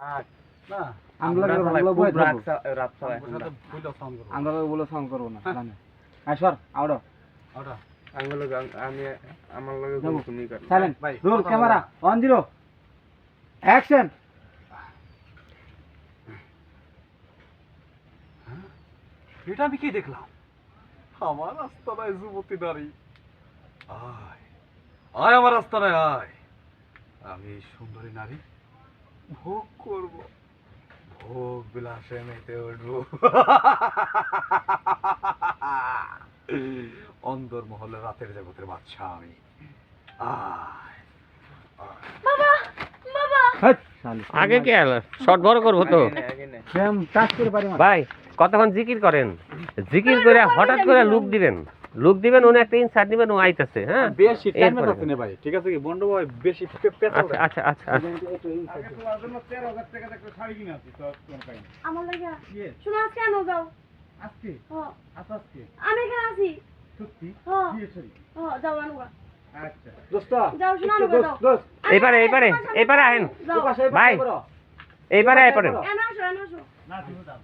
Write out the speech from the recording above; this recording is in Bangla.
না আমরা বলে সাউন্ড করবো না জানে আসর আউডো সাইলেন্ট রোল ক্যামেরা 10 অ্যাকশন এটা আমি কি দেখলাম? আমার আস্তানায় যুবতী নারী। আয় আয় আমার আস্তানায় আয়, আমি এই সুন্দরী নারী ভোগ করব, ভোগ বিলাসে মেতে উঠবো। অন্দরমহলে রাতের জগতের বাদশা আমি। আয় বাবা বাবা আগে কে আলো শর্ট বড় করবো তো সেম টাচ করে পারি না ভাই কতক্ষণ জিকির করেন জিকির করে হঠাৎ করে লুক দিবেন উনি একটা ইনসার্ট দিবেন ও আইতাছে হ্যাঁ বেশি টাইম এরপরে। আছে না ভাই, ঠিক আছে কি বন্ড ভাই, বেশি পেছাল আচ্ছা আচ্ছা আচ্ছা আচ্ছা তোমার জন্য 13000 টাকা একটা শাড়ি কিনে আছি তো তোমার কাছে আমার লাগা Yes. শোনা আজকে আনো যাও আজকে হ আজকে আমি এখানে আছি সত্যি হ দিয়ে সরি হ যাও আনুগা আচ্ছা দোস্ত যাও শোনা আনুগা যাও দোস্ত এইবারে আহেন যাও ভাই। এইবারে আয় পড়েন এনা আসো না তুমি দাও